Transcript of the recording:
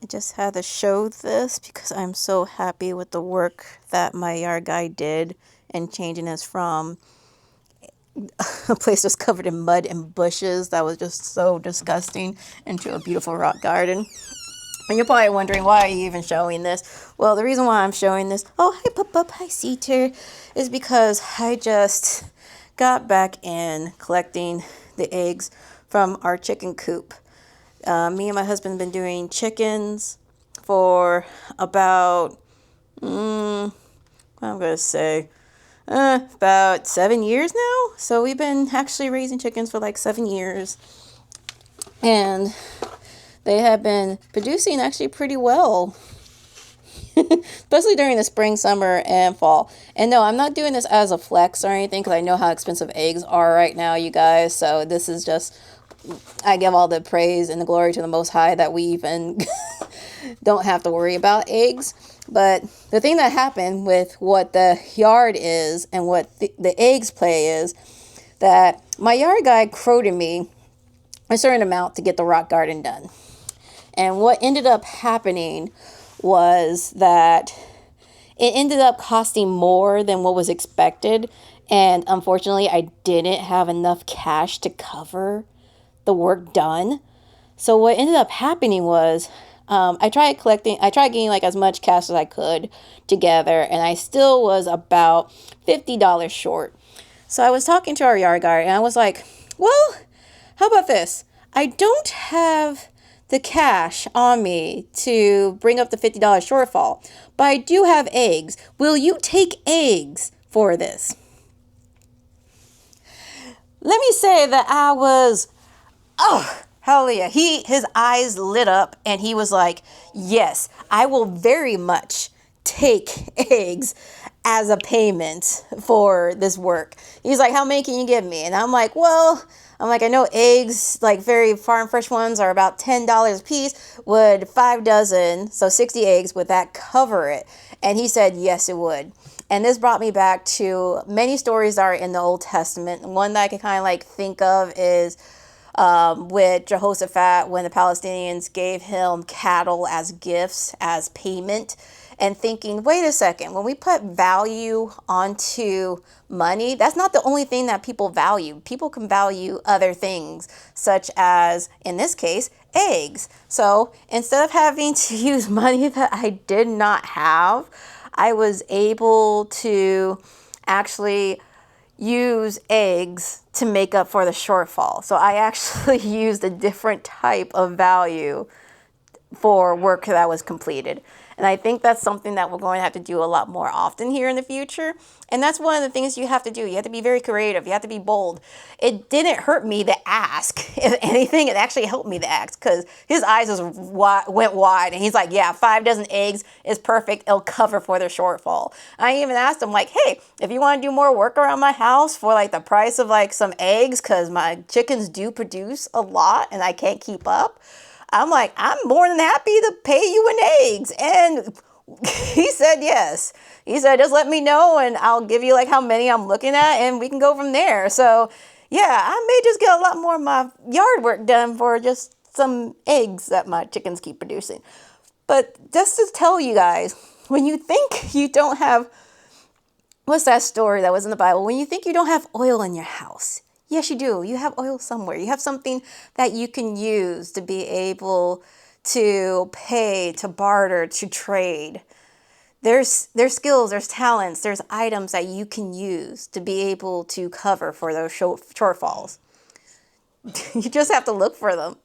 I just had to show this because I'm so happy with the work that my yard guy did in changing us from a place that's covered in mud and bushes that was just so disgusting into a beautiful rock garden. And you're probably wondering, why are you even showing this? Well, the reason why I'm showing this, oh, hi, Pup, hi, Seater, is because I just got back in collecting the eggs from our chicken coop. Me and my husband have been doing chickens for about, I'm going to say, about 7 years now. So we've been actually raising chickens for like 7 years. And they have been producing actually pretty well, especially during the spring, summer, and fall. And no, I'm not doing this as a flex or anything because I know how expensive eggs are right now, you guys. So this is just, I give all the praise and the glory to the Most High that we even don't have to worry about eggs. But the thing that happened with what the yard is and what the eggs play is that my yard guy quoted me a certain amount to get the rock garden done. And what ended up happening was that it ended up costing more than what was expected. And unfortunately, I didn't have enough cash to cover the work done. So what ended up happening was I tried getting like as much cash as I could together, and I still was about $50 short. So I was talking to our yard guy, and I was like, well, how about this? I don't have the cash on me to bring up the $50 shortfall, but I do have eggs. Will you take eggs for this? Let me say that I was, oh, hallelujah. His eyes lit up and he was like, yes, I will very much take eggs as a payment for this work. He's like, how many can you give me? And I'm like, I know eggs, like very farm fresh ones, are about $10 a piece. Would 5 dozen, so 60 eggs, would that cover it? And he said, yes, it would. And this brought me back to many stories that are in the Old Testament. One that I can kind of like think of is with Jehoshaphat, when the Palestinians gave him cattle as gifts, as payment, and thinking, wait a second, when we put value onto money, that's not the only thing that people value. People can value other things, such as, in this case, eggs. So instead of having to use money that I did not have, I was able to actually use eggs to make up for the shortfall. So I actually used a different type of value for work that was completed. And I think that's something that we're going to have to do a lot more often here in the future. And that's one of the things you have to do. You have to be very creative. You have to be bold. It didn't hurt me to ask. If anything, it actually helped me to ask, because his eyes just went wide. And he's like, yeah, 5 dozen eggs is perfect. It'll cover for their shortfall. I even asked him, like, hey, if you want to do more work around my house for like the price of like some eggs, because my chickens do produce a lot and I can't keep up, I'm like, I'm more than happy to pay you in eggs. And he said yes. He said, just let me know and I'll give you like how many I'm looking at and we can go from there. So yeah, I may just get a lot more of my yard work done for just some eggs that my chickens keep producing. But just to tell you guys, when you think you don't have, what's that story that was in the Bible? When you think you don't have oil in your house, yes, you do. You have oil somewhere. You have something that you can use to be able to pay, to barter, to trade. There's skills, there's talents, there's items that you can use to be able to cover for those shortfalls. You just have to look for them.